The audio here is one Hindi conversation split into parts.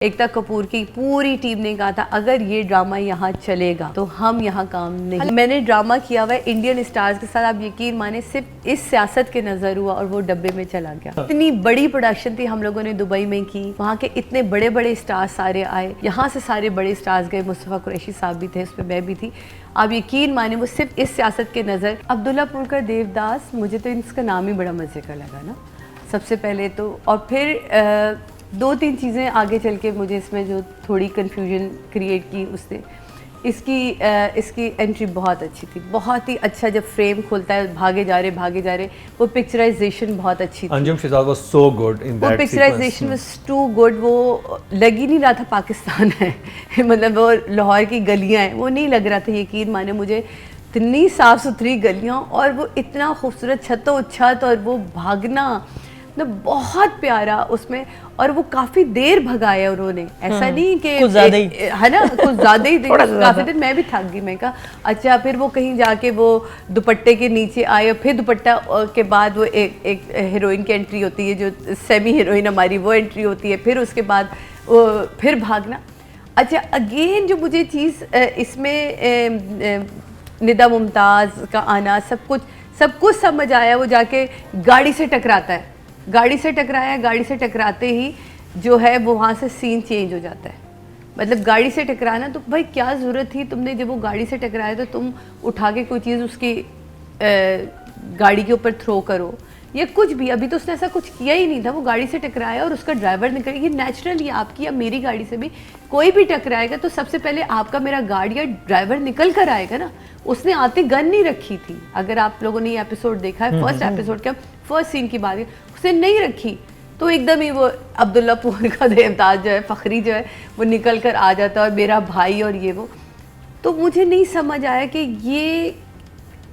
एकता कपूर की पूरी टीम ने कहा था अगर ये ड्रामा यहाँ चलेगा तो हम यहाँ काम नहीं। मैंने ड्रामा किया हुआ है इंडियन स्टार्स के साथ, आप यकीन माने सिर्फ इस सियासत के नजर हुआ और वो डब्बे में चला गया। इतनी बड़ी प्रोडक्शन थी हम लोगों ने दुबई में की, वहाँ के इतने बड़े बड़े स्टार्स सारे आए, यहाँ से सारे बड़े स्टार्स गए, मुस्तफ़ा कुरैशी साहब भी थे, उसमें मैं भी थी। आप यकीन माने वो सिर्फ इस सियासत के नज़र। अब्दुल्लापुर का देवदास, मुझे तो इसका नाम ही बड़ा मज़े का लगा ना सबसे पहले तो, और फिर दो तीन चीज़ें आगे चल के मुझे इसमें जो थोड़ी कन्फ्यूजन क्रिएट की उसने, इसकी एंट्री बहुत अच्छी थी, बहुत ही अच्छा। जब फ्रेम खुलता है भागे जा रहे वो पिक्चराइजेशन बहुत अच्छी थी। Anjum Shehzad was so good in that, वो पिक्चराइजेशन वाज टू गुड। वो लग ही नहीं रहा था पाकिस्तान है मतलब वो लाहौर की गलियां हैं, वो नहीं लग रहा था। यकीन माने मुझे इतनी साफ़ सुथरी गलियां और वो इतना खूबसूरत छतों छत और वो भागना बहुत प्यारा उसमें। और वो काफ़ी देर भगाया उन्होंने, ऐसा नहीं कि कुछ ज़्यादा ही है ना, कुछ ज़्यादा ही काफ़ी देर। मैं भी थक गई, मैं कहा अच्छा। फिर वो कहीं जाके वो दुपट्टे के नीचे आए, फिर दुपट्टा के बाद वो एक हीरोइन की एंट्री होती है, जो सेमी हीरोइन हमारी, वो एंट्री होती है। फिर उसके बाद वो फिर भागना। अच्छा, अगेन जो मुझे चीज़ इसमें निदा मुमताज़ का आना, सब कुछ समझ आया। वो जाके गाड़ी से टकराता है, गाड़ी से टकराया, गाड़ी से टकराते ही जो है वो वहाँ से सीन चेंज हो जाता है। मतलब गाड़ी से टकराना, तो भाई क्या ज़रूरत थी तुमने, जब वो गाड़ी से टकराया तो तुम उठा के कोई चीज़ उसकी गाड़ी के ऊपर थ्रो करो या कुछ भी। अभी तो उसने ऐसा कुछ किया ही नहीं था, वो गाड़ी से टकराया और उसका ड्राइवर निकल। ये नेचुरली आपकी या मेरी गाड़ी से भी कोई भी टकराएगा तो सबसे पहले आपका मेरा गाड़ी या ड्राइवर निकल कर आएगा ना। उसने आते गन नहीं रखी थी, अगर आप लोगों ने ये एपिसोड देखा है, फर्स्ट एपिसोड का फर्स्ट सीन की बात है, उसने नहीं रखी। तो एकदम ही वो अब्दुल्लापुर का देवदास जो है, फखरी जो है, वो निकल कर आ जाता है और मेरा भाई और ये वो। तो मुझे नहीं समझ आया कि ये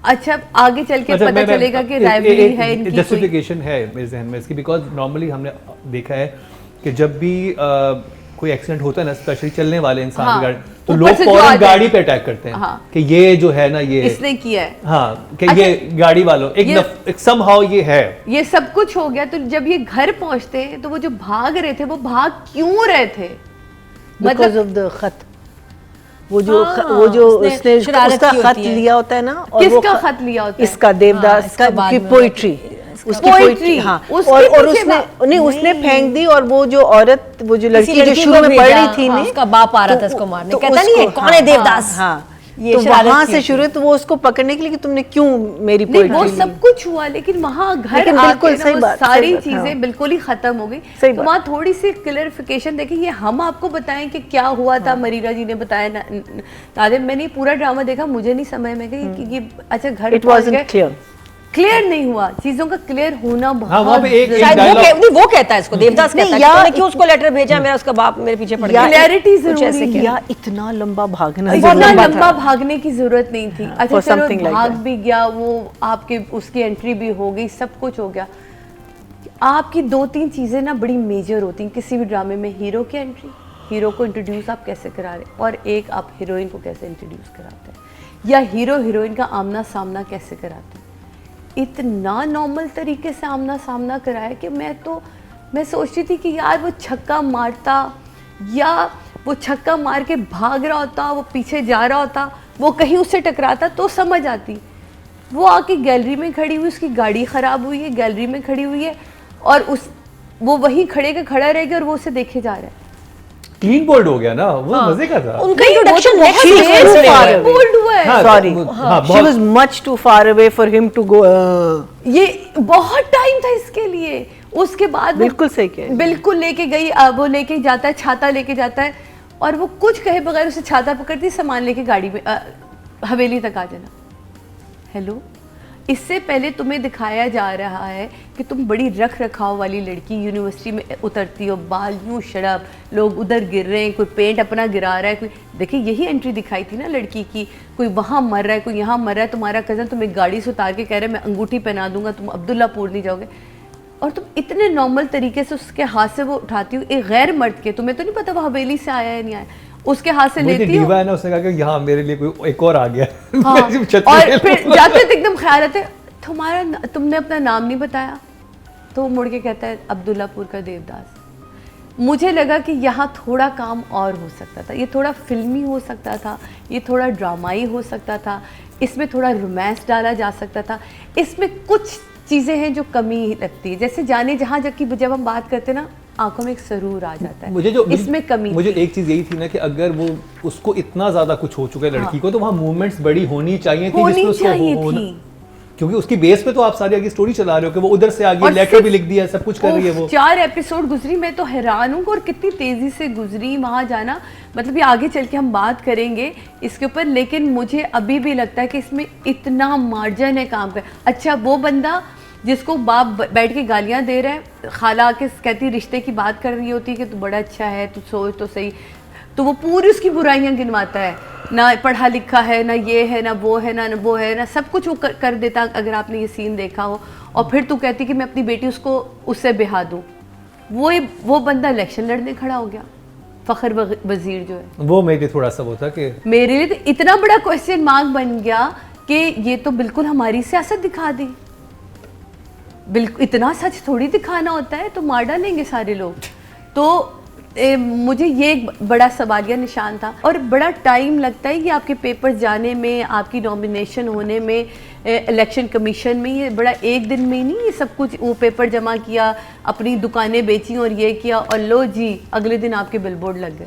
अच्छा आगे चल के पता चलेगा कि राइवलरी है इनकी, जस्टिफिकेशन है मेरे जहन में इसकी। बिकॉज नॉर्मली हमने देखा है कि जब भी कोई एक्सीडेंट होता है ना, स्पेशली चलने वाले इंसान की गाड़ी, तो लोग फौरन गाड़ी पे अटैक करते हैं कि ये जो है ना, ये इसने किया है, हाँ, कि ये गाड़ी वालों एक समहाउ ये है, ये सब कुछ हो गया। तो जब ये घर पहुंचते हैं तो वो जो भाग रहे थे, वो भाग क्यों रहे थे? बिकॉज ऑफ द खत, वो जो उसने उसका खत लिया होता है ना। और किसका खत लिया होता है? इसका देवदास की पोइट्री, उसकी पोइट्री। हाँ, और उसने फेंक दी। और वो जो औरत, वो जो लड़की जो शुरू में पढ़ रही थी, उसका बाप आ रहा था इसको मारने, कहता नहीं है कौन है देवदास। हाँ, तो वहाँ से शुरू, तो वो उसको पकड़ने के लिए कि तुमने क्यों मेरी पोइट्री, वो सब कुछ हुआ, लेकिन वहाँ घर बिल्कुल सही बात, सारी चीजें बिल्कुल ही खत्म हो गई। तो वहाँ थोड़ी सी क्लियरिफिकेशन देखिए, ये हम आपको बताएं कि क्या हुआ था। मरीरा जी ने बताया नादिम, मैंने पूरा ड्रामा देखा, मुझे नहीं समझ में गई कि ये अच्छा घर क्लियर नहीं हुआ। चीजों का क्लियर होना बहुत, वो कहता है इसको देवदास कहता है, तूने क्यों उसको लेटर भेजा, मेरा उसका बाप मेरे पीछे पड़ गया। क्लैरिटी जरूरी है, या इतना लंबा भागना, इतना लंबा भागने की जरूरत नहीं थी। अच्छा चलो भाग भी गया वो, आपके उसकी एंट्री भी हो गई, सब कुछ हो गया। आपकी दो तीन चीजें ना बड़ी मेजर होती हैं किसी भी ड्रामे में। हीरो की एंट्री, हीरो को इंट्रोड्यूस आप कैसे करा रहे, और एक आप हीरोइन को कैसे इंट्रोड्यूस कराते हैं, या हीरो हीरोइन का आमना सामना कैसे कराते हैं। इतना नॉर्मल तरीके से आमना सामना कराया कि मैं सोचती थी कि यार वो छक्का मारता या वो छक्का मार के भाग रहा होता, वो पीछे जा रहा होता, वो कहीं उससे टकराता तो समझ आती। वो आके गैलरी में खड़ी हुई, उसकी गाड़ी ख़राब हुई है, गैलरी में खड़ी हुई है और वो वहीं खड़ा रहेगा और वो उसे देखे जा रहा है। क्लीन बोल्ड हो गया ना, वो मजे का था। उनका इंट्रोडक्शन बोल्ड हुआ है, sorry, she was much too far away for him to go. ये बहुत टाइम था इसके लिए। उसके बाद बिल्कुल सही कह, बिल्कुल लेके गई, वो लेके जाता है, छाता लेके जाता है और वो कुछ कहे बगैर उसे छाता पकड़ती, सामान लेके गाड़ी में हवेली तक आ जाना। हेलो, इससे पहले तुम्हें दिखाया जा रहा है कि तुम बड़ी रख रखाव वाली लड़की, यूनिवर्सिटी में उतरती हो, बाल यूँ शराब, लोग उधर गिर रहे हैं, कोई पेंट अपना गिरा रहा है, कोई देखिए यही एंट्री दिखाई थी ना लड़की की। कोई वहाँ मर रहा है, कोई यहाँ मर रहा है, तुम्हारा कज़न तुम्हें गाड़ी से उतार के कह रहा है मैं अंगूठी पहना दूंगा, तुम अब्दुल्लापुर नहीं जाओगे, और तुम इतने नॉर्मल तरीके से उसके हाथ से वो उठाती हो, एक गैर मर्द के। तुम्हें तो नहीं पता वो हवेली से आया है नहीं आया, उसके हाथ से लेती हो। ना उसने कहा कि यहाँ मेरे लिए कोई एक और आ गया। हाँ, और फिर जाते तो एकदम ख्याल आते, तुमने अपना नाम नहीं बताया, तो वो मुड़ के कहता है अब्दुल्लापुर का देवदास। मुझे लगा कि यहाँ थोड़ा काम और हो सकता था, ये थोड़ा फिल्मी हो सकता था, ये थोड़ा ड्रामाई हो सकता था, इसमें थोड़ा रोमांस डाला जा सकता था। इसमें कुछ चीज़ें हैं जो कमी लगती है, जैसे जाने जहाँ जब की जब हम बात करते हैं ना, आंखों में एक सरूर आ जाता है, इसमें कमी मुझे एक चीज़ यही थी ना कि अगर वो उसको इतना ज़्यादा कुछ हो चुका है लड़की को, तो वहाँ मूवमेंट्स बड़ी होनी चाहिए थी, जिसमें उसको क्योंकि उसकी बेस पे तो आप सारी आगे स्टोरी चला रहे हो कि वो उधर से आगे लेटर भी लिख दिया, सब कुछ कर रही है वो। 4 एपिसोड गुजरी, मैं तो हैरान हूँ और कितनी तेजी से गुजरी वहाँ जाना। मतलब ये आगे चल के हम बात करेंगे इसके ऊपर, लेकिन मुझे अभी भी लगता है कि इसमें इतना मार्जिन है काम का। अच्छा, वो बंदा जिसको बाप बैठ के गालियाँ दे रहा है, खाला आके कहती रिश्ते की बात कर रही होती है कि तू बड़ा अच्छा है, तू सोच तो सही, तो वो पूरी उसकी बुराइयां गिनवाता है, ना पढ़ा लिखा है, ना ये है, ना वो है, ना वो है, ना सब कुछ वो कर देता, अगर आपने ये सीन देखा हो। और फिर तू कहती कि मैं अपनी बेटी उससे बिहा दूँ। वो बंदा इलेक्शन लड़ने खड़ा हो गया, फ़खर वज़ीर जो है। वो मेरे थोड़ा सा वो था कि मेरे लिए तो इतना बड़ा क्वेश्चन मार्क बन गया कि ये तो बिल्कुल हमारी सियासत दिखा दी। बिल्कुल इतना सच थोड़ी दिखाना होता है, तो मार डालेंगे सारे लोग। तो मुझे ये एक बड़ा सवालिया निशान था। और बड़ा टाइम लगता है कि आपके पेपर्स जाने में, आपकी नॉमिनेशन होने में, इलेक्शन कमीशन में, ये बड़ा एक दिन में नहीं ये सब कुछ, वो पेपर जमा किया, अपनी दुकानें बेची और ये किया और लो जी अगले दिन आपके बिलबोर्ड लग गए।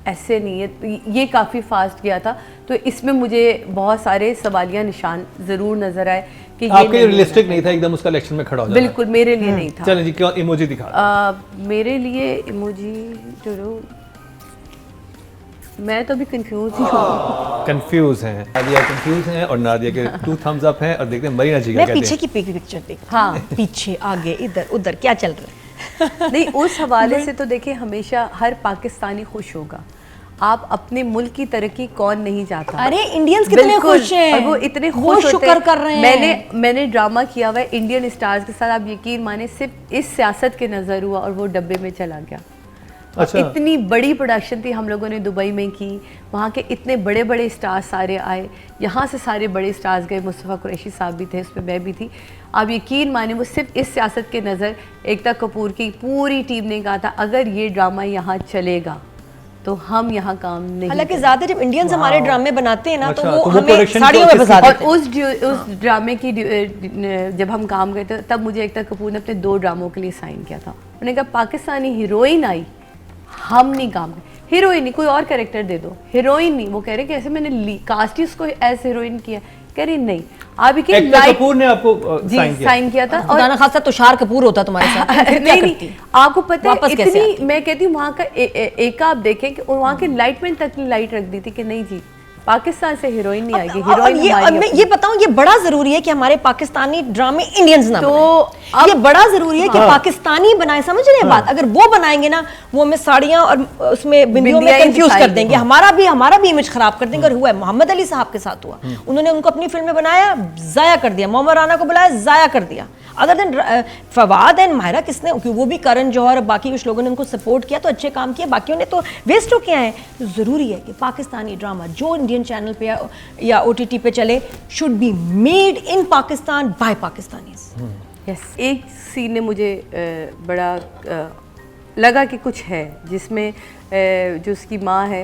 ऐसे नहीं है, ये काफ़ी फास्ट गया था। तो इसमें मुझे बहुत सारे सवालिया निशान ज़रूर नज़र आए कि आपके लिए रियलिस्टिक नहीं था एकदम उसका इलेक्शन में खड़ा हो जाना। बिल्कुल मेरे लिए नहीं था। चलें जी, क्या इमोजी दिखा। मेरे लिए इमोजी जो मैं तो अभी कंफ्यूज ही हूँ। कंफ्यूज हैं, नादिया कंफ्यूज हैं और नादिया के 2 thumbs up हैं। और देखते हैं मरीना जी क्या कहते हैं। पीछे की पिक्चर देख, हाँ पीछे आगे इधर उधर क्या चल रहा है। नहीं, उस हवाले से तो देखिए हमेशा हर पाकिस्तानी खुश होगा। आप अपने मुल्क की तरक्की कौन नहीं चाहता। अरे इंडियंस कितने खुश हैं, और वो इतने खुश शुक्र कर रहे हैं। मैंने ड्रामा किया हुआ है इंडियन स्टार्स के साथ, आप यकीन माने सिर्फ इस सियासत के नजर हुआ और वो डब्बे में चला गया। अच्छा। इतनी बड़ी प्रोडक्शन थी हम लोगों ने दुबई में की, वहाँ के इतने बड़े बड़े स्टार्स सारे आए, यहाँ से सारे बड़े स्टार्स गए, मुस्तफ़ा कुरैशी साहब भी थे, उसमें मैं भी थी। आप यकीन माने वो सिर्फ इस सियासत के नज़र, एकता कपूर की पूरी टीम ने कहा था अगर ये ड्रामा यहाँ चलेगा तो हम यहाँ काम नहीं। हालांकि ज़्यादा जब इंडियंस हमारे ड्रामे बनाते हैं ना, अच्छा, तो वो तो हमें साड़ियों में फंसा देते हैं। और उस ड्रामे की जब हम काम करते तब मुझे एकता कपूर ने अपने 2 ड्रामों के लिए साइन किया था। उन्होंने कहा पाकिस्तानी हीरोइन आई, हम नहीं काम कर, हीरोइन नहीं कोई और कैरेक्टर दे दो, हीरोइन नहीं। वो कह रहे कि ऐसे मैंने कास्ट ही उसको एज हीरोइन किया, कह रही नहीं आप एकता कपूर ने आपको साइन किया था। और गाना खासा तुषार कपूर होता तुम्हारे साथ। नहीं आपको पता है इतनी, मैं कहती हूँ वहाँ का एक आप देखें कि वहाँ के लाइटमैन तक लाइट रख दी थी कि नहीं जी पाकिस्तान से हीरोइन नहीं आएगी, हीरोइन मैं ये बताऊं, ये बड़ा जरूरी है कि हमारे पाकिस्तानी ड्रामे इंडियंस ना तो ये बड़ा जरूरी है कि पाकिस्तानी बनाए, समझ रहे हैं बात। अगर वो बनाएंगे ना, वो हमें साड़ियां और उसमें बिंदियों में कंफ्यूज कर देंगे, हमारा भी इमेज खराब कर देंगे। और हुआ है मोहम्मद अली साहब के साथ हुआ, उन्होंने उनको अपनी फिल्म में बनाया, जाया कर दिया, मोहम्मद राना को बुलाया, जाया कर दिया। Other than Fawad and Mahira किसने, वो भी करण जौहर बाकी कुछ लोगों ने उनको सपोर्ट किया तो अच्छे काम किए, बाकियों ने तो वेस्ट हो के आए। तो ज़रूरी है कि पाकिस्तानी ड्रामा जो इंडियन चैनल पे या OTT पे चले should be made in Pakistan by Pakistanis. Yes, एक सीन ने मुझे बड़ा लगा कि कुछ है जिसमें जो उसकी माँ है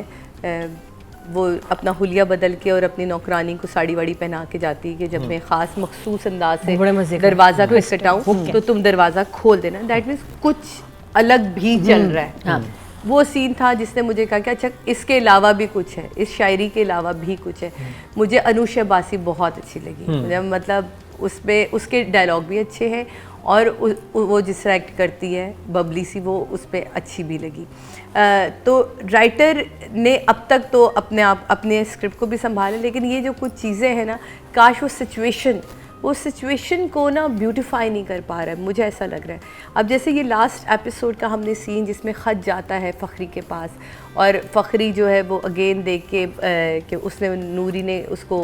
वो अपना हुलिया बदल के और अपनी नौकरानी को साड़ी वाड़ी पहना के जाती है कि जब मैं ख़ास मखसूस अंदाज से दरवाज़ा को खटखटाऊं तो तुम दरवाज़ा खोल देना। दैट मीन्स कुछ अलग भी चल रहा है। हाँ। वो सीन था जिसने मुझे कहा कि अच्छा इसके अलावा भी कुछ है, इस शायरी के अलावा भी कुछ है। मुझे अनुषा बासी बहुत अच्छी लगी, मतलब उसमें उसके डायलॉग भी अच्छे हैं और वो जिस तरह एक्ट करती है बबली सी, वो उस पर अच्छी भी लगी। तो राइटर ने अब तक तो अपने स्क्रिप्ट को भी संभाला, लेकिन ये जो कुछ चीज़ें हैं ना, काश वो सिचुएशन को ना ब्यूटिफाई नहीं कर पा रहा है, मुझे ऐसा लग रहा है। अब जैसे ये लास्ट एपिसोड का हमने सीन जिसमें ख़त जाता है फ़खरी के पास और फ़खरी जो है वो अगेन देख के कि उसने नूरी ने उसको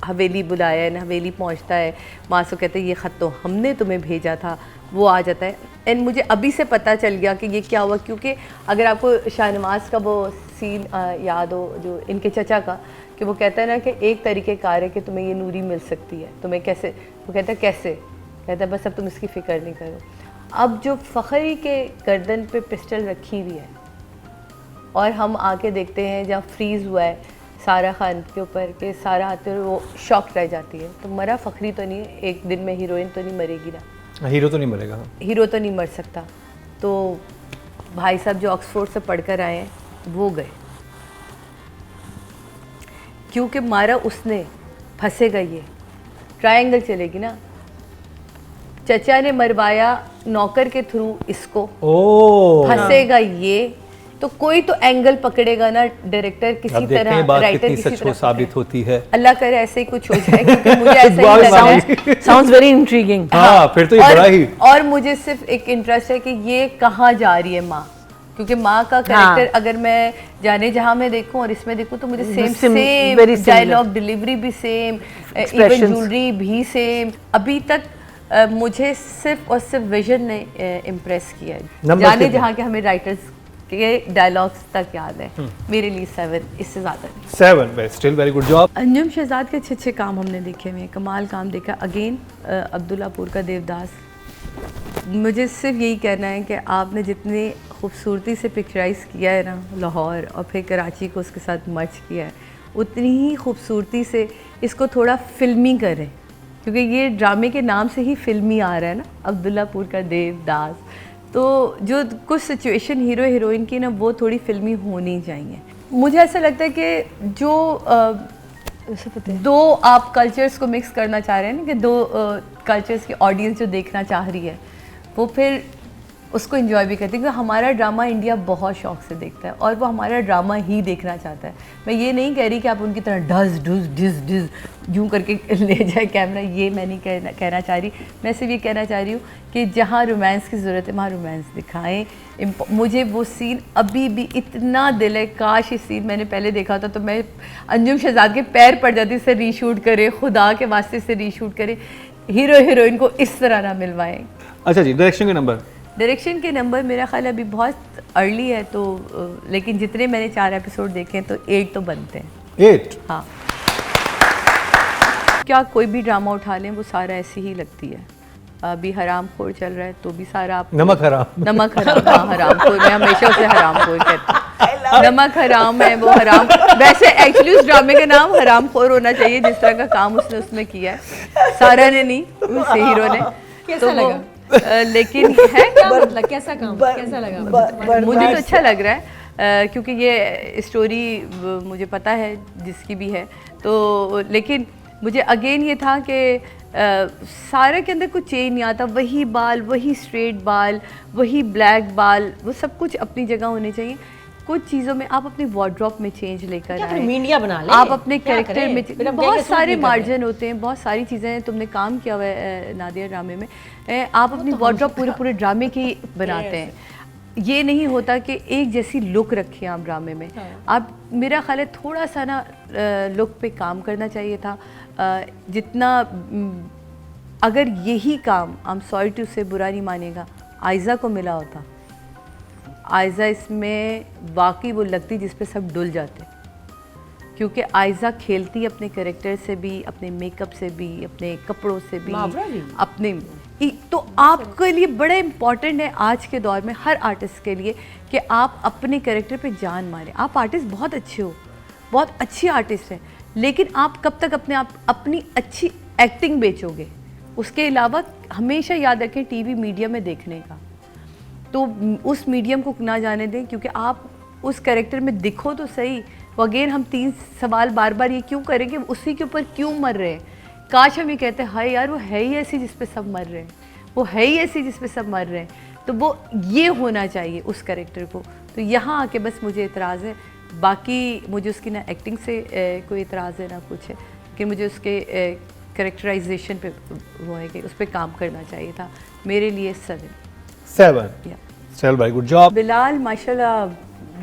हवेली बुलाया है, हवेली पहुंचता है, माँ से कहते हैं ये ख़त तो हमने तुम्हें भेजा था, वो आ जाता है। एंड मुझे अभी से पता चल गया कि ये क्या हुआ, क्योंकि अगर आपको शाहनवाज़ का वो सीन याद हो जो इनके चचा का, कि वो कहता है ना कि एक तरीक़ेकार है कि तुम्हें ये नूरी मिल सकती है, तुम्हें कैसे, वो कहता है कैसे, कहता है बस अब तुम इसकी फ़िक्र नहीं करो। अब जो फ़खरी के गर्दन पे पिस्टल रखी हुई है और हम आके देखते हैं जहाँ फ्रीज़ हुआ है सारा खान के ऊपर के सारा आते हुए वो शॉक रह जाती है, तो मरा फ़खरी तो नहीं है, एक दिन में हीरोइन तो नहीं मरेगी ना, हीरो तो नहीं मरेगा, हीरो तो नहीं मर सकता। तो भाई साहब जो ऑक्सफोर्ड से पढ़कर आए हैं वो गए, क्योंकि मारा उसने, फंसेगा ये, ट्रायंगल चलेगी ना। चचा ने मरवाया नौकर के थ्रू इसको, फंसेगा ये, तो कोई तो एंगल पकड़ेगा ना डायरेक्टर किसी तरह, राइटर किसी तरह साबित होती है। अल्लाह करे ऐसे ही कुछ हो जाए, क्योंकि मुझे ऐसा ही लग रहा है। Sounds very intriguing. हाँ, फिर तो ये बड़ा ही। और मुझे सिर्फ एक इंटरेस्ट है कि ये कहाँ जा रही है माँ, क्योंकि माँ का कैरेक्टर अगर मैं जाने जहाँ में देखूं और इसमें देखूं तो मुझे सेम डायलॉग डिलीवरी भी सेम, इवन ज्वेलरी भी सेम। अभी तक मुझे सिर्फ और सिर्फ विजन ने इम्प्रेस किया है, जाने जहाँ के हमें राइटर्स के डायलॉग्स तक याद है। मेरे लिए 7, इससे ज़्यादा नहीं। 7 still very good job. Anjum Shahzad के अच्छे अच्छे काम हमने देखे हुए हैं, कमाल काम देखा। अगेन अब्दुल्लापुर का देवदास, मुझे सिर्फ यही कहना है कि आपने जितनी खूबसूरती से पिक्चराइज़ किया है ना लाहौर और फिर कराची को उसके साथ मर्ज किया है, उतनी ही खूबसूरती से इसको थोड़ा फिल्मी करें, क्योंकि ये ड्रामे के नाम से ही फिल्मी आ रहा है ना, अब्दुल्लापुर का देवदास। तो जो कुछ सिचुएशन हीरो हीरोइन की ना वो थोड़ी फिल्मी होनी चाहिए। मुझे ऐसा लगता है कि जो दो आप कल्चर्स को मिक्स करना चाह रहे हैं ना, कि दो कल्चर्स की ऑडियंस जो देखना चाह रही है वो फिर उसको एंजॉय भी करती है, क्योंकि हमारा ड्रामा इंडिया बहुत शौक से देखता है और वो हमारा ड्रामा ही देखना चाहता है। मैं ये नहीं कह रही कि आप उनकी तरह ढस ढुस ढिस ढिस यूँ करके ले जाए कैमरा, ये मैं नहीं कहना चाह रही। मैं सिर्फ ये कहना चाह रही हूँ कि जहाँ रोमांस की ज़रूरत है वहाँ रोमांस दिखाएं। मुझे वो सीन अभी भी इतना दिल है, काश ये सीन मैंने पहले देखा होता तो मैं अंजुम शहजाद के पैर पड़ जाती, इसे रीशूट करे, खुदा के वास्ते से रीशूट करे, हीरो हीरोइन को इस तरह ना मिलवाएं। अच्छा जी, डायरेक्शन के नंबर? डायरेक्शन के नंबर मेरा ख्याल अभी बहुत अर्ली है, तो लेकिन जितने मैंने 4 एपिसोड देखे हैं तो 8 तो बनते हैं। 8? हाँ, क्या कोई भी ड्रामा उठा लें वो सारा ऐसी ही लगती है। अभी हराम खोर चल रहा है तो भी सारा आप नमक हराम, हाँ हराम खोर, मैं हमेशा उसे हराम खोर कहती हूँ। नमक हराम है वो हराम, वैसे एक्चुअली उस ड्रामे का नाम हराम खोर होना चाहिए, जिस तरह का काम उसने उसमें किया है। सारा ने नहीं, उससे हीरो ने। कैसा लगा? लेकिन है क्या मतलब कैसा काम, कैसा लगा? मुझे तो अच्छा लग रहा है, क्योंकि ये स्टोरी मुझे पता है जिसकी भी है, तो लेकिन मुझे अगेन ये था कि सारे के अंदर कुछ चेंज नहीं आता, वही बाल, वही स्ट्रेट बाल, वही ब्लैक बाल, वो सब कुछ अपनी जगह होने चाहिए। कुछ चीज़ों में आप अपनी वार्डरोब में चेंज लेकर आए, मीडिया बना ले, आप अपने कैरेक्टर में बहुत सारे मार्जिन होते हैं, बहुत सारी चीज़ें तुमने काम किया हुआ है नादिया ड्रामे में, आप अपनी वार्डरोब पूरे ड्रामे की बनाते हैं। ये नहीं होता कि एक जैसी लुक रखिए आप ड्रामे में। आप, मेरा ख्याल है थोड़ा सा ना लुक पे काम करना चाहिए था, जितना अगर यही काम, आई एम सॉरी टू से, बुरा नहीं मानेगा, आयज़ा को मिला होता, आयज़ा इसमें वाकई वो लगती जिस पे सब डुल जाते, क्योंकि आयज़ा खेलती अपने कैरेक्टर से भी, अपने मेकअप से भी, अपने कपड़ों से भी, अपने तो आपके लिए बड़ा इम्पॉर्टेंट है आज के दौर में हर आर्टिस्ट के लिए कि आप अपने कैरेक्टर पे जान मारें। आप आर्टिस्ट बहुत अच्छे हो, बहुत अच्छी आर्टिस्ट हैं, लेकिन आप कब तक अपनी अच्छी एक्टिंग बेचोगे? उसके अलावा हमेशा याद रखें टीवी मीडियम में देखने का, तो उस मीडियम को ना जाने दें, क्योंकि आप उस कैरेक्टर में दिखो तो सही। वो अगेन हम 3 सवाल बार बार ये क्यों करेंगे, उसी के ऊपर क्यों मर रहे हैं? काश हम ये कहते हैं हाय यार वो है ही ऐसी जिस पे सब मर रहे हैं, वो है ही ऐसी जिस पे सब मर रहे हैं, तो वो ये होना चाहिए उस कैरेक्टर को। तो यहाँ आके बस मुझे एतराज़ है, बाकी मुझे उसकी ना एक्टिंग से कोई एतराज़ है ना कुछ है, कि मुझे उसके कैरेक्टराइजेशन पे वो है कि उस पर काम करना चाहिए था। मेरे लिए 7। चल भाई, गुड जॉब। बिलाल माशाल्लाह,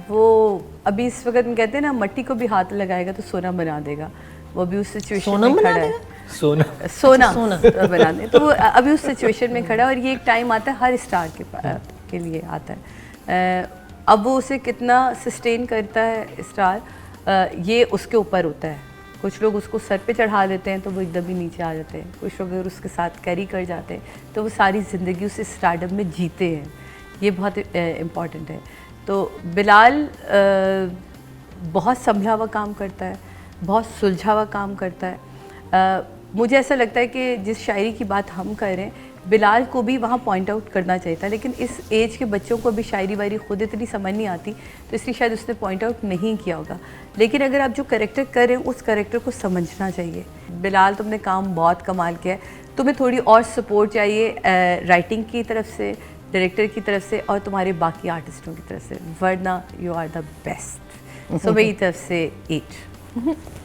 वो अभी इस वक्त में कहते हैं ना मट्टी को भी हाथ लगाएगा तो सोना बना देगा, वो अभी उस सिचुएशन में खड़ा है। सोना बना दे, तो वो अभी उस सिचुएशन में खड़ा है। और ये एक टाइम आता है हर स्टार के लिए आता है, अब वो उसे कितना सस्टेन करता है स्टार, ये उसके ऊपर होता है। कुछ लोग उसको सर पे चढ़ा लेते हैं तो वो एकदम ही नीचे आ जाते हैं, कुछ लोग अगर उसके साथ कैरी कर जाते हैं तो वो सारी ज़िंदगी उस स्टारडम में जीते हैं। ये बहुत इम्पॉर्टेंट है। तो बिलाल बहुत संभला हुआ काम करता है, बहुत सुलझा हुआ काम करता है। मुझे ऐसा लगता है कि जिस शायरी की बात हम कर रहे हैं, बिलाल को भी वहाँ पॉइंट आउट करना चाहिए था, लेकिन इस एज के बच्चों को भी शायरी वायरी खुद इतनी समझ नहीं आती, तो इसलिए शायद उसने पॉइंट आउट नहीं किया होगा। लेकिन अगर आप जो कैरेक्टर कर रहे हैं उस कैरेक्टर को समझना चाहिए। बिलाल, तुमने काम बहुत कमाल किया है, तुम्हें थोड़ी और सपोर्ट चाहिए राइटिंग की तरफ से, डायरेक्टर की तरफ से और तुम्हारे बाकी आर्टिस्टों की तरफ से, वरना यू आर द बेस्ट। सो मेरी तरफ से 8।